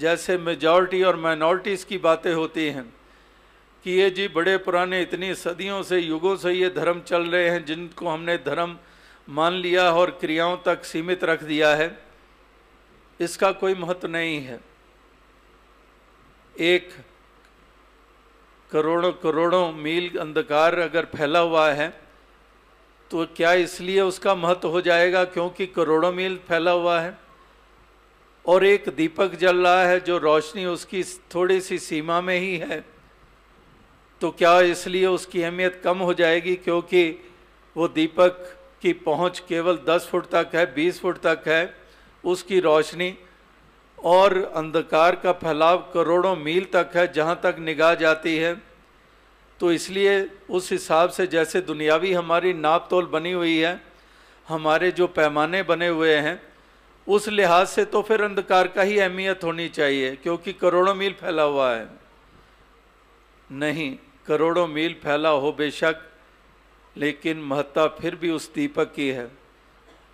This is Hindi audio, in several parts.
जैसे मेजॉरिटी और माइनॉरिटीज़ की बातें होती हैं कि ये जी बड़े पुराने इतनी सदियों से युगों से ये धर्म चल रहे हैं जिनको हमने धर्म मान लिया और क्रियाओं तक सीमित रख दिया है, इसका कोई महत्व नहीं है। एक करोड़ों करोड़ों मील अंधकार अगर फैला हुआ है तो क्या इसलिए उसका महत्व हो जाएगा क्योंकि करोड़ों मील फैला हुआ है? और एक दीपक जल रहा है जो रोशनी उसकी थोड़ी सी सीमा में ही है, तो क्या इसलिए उसकी अहमियत कम हो जाएगी क्योंकि वो दीपक की पहुंच केवल 10 फुट तक है, 20 फुट तक है उसकी रोशनी, और अंधकार का फैलाव करोड़ों मील तक है जहाँ तक निगाह जाती है। तो इसलिए उस हिसाब से जैसे दुनियावी हमारी नाप तोल बनी हुई है, हमारे जो पैमाने बने हुए हैं, उस लिहाज से तो फिर अंधकार का ही अहमियत होनी चाहिए क्योंकि करोड़ों मील फैला हुआ है। नहीं, करोड़ों मील फैला हो बेशक, लेकिन महत्ता फिर भी उस दीपक की है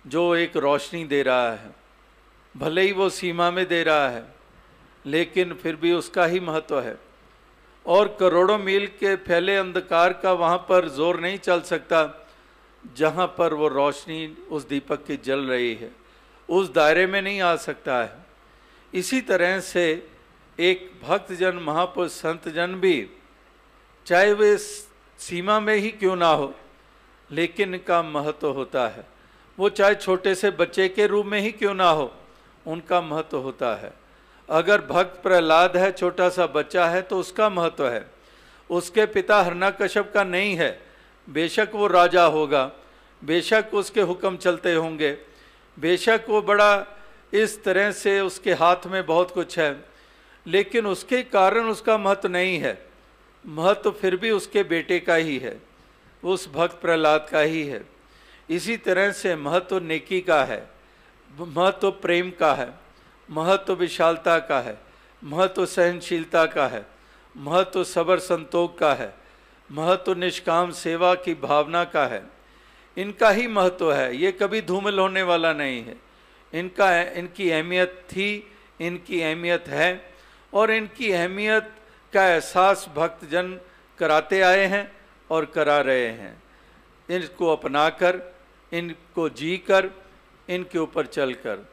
जो एक रोशनी दे रहा है। भले ही वो सीमा में दे रहा है लेकिन फिर भी उसका ही महत्व है। और करोड़ों मील के फैले अंधकार का वहाँ पर जोर नहीं चल सकता जहाँ पर वो रोशनी उस दीपक की जल रही है, उस दायरे में नहीं आ सकता है। इसी तरह से एक भक्तजन, महापुरुष, संतजन भी चाहे वे सीमा में ही क्यों ना हो, लेकिन इनका महत्व होता है। वो चाहे छोटे से बच्चे के रूप में ही क्यों ना हो, उनका महत्व होता है। अगर भक्त प्रहलाद है, छोटा सा बच्चा है, तो उसका महत्व है। उसके पिता हिरण्यकश्यप का नहीं है, बेशक वो राजा होगा, बेशक उसके हुक्म चलते होंगे, बेशक वो बड़ा इस तरह से उसके हाथ में बहुत कुछ है, लेकिन उसके कारण उसका महत्व नहीं है। महत्व फिर भी उसके बेटे का ही है, उस भक्त प्रहलाद का ही है। इसी तरह से महत्व नेकी का है, महत्व प्रेम का है, महत्व विशालता का है, महत्व सहनशीलता का है, महत्व सबर संतोष का है, महत्व निष्काम सेवा की भावना का है। इनका ही महत्व है, ये कभी धूमिल होने वाला नहीं है। इनकी अहमियत थी, इनकी अहमियत है, और इनकी अहमियत का एहसास भक्तजन कराते आए हैं और करा रहे हैं। इनको अपनाकर, इनको जीकर, इनके ऊपर चलकर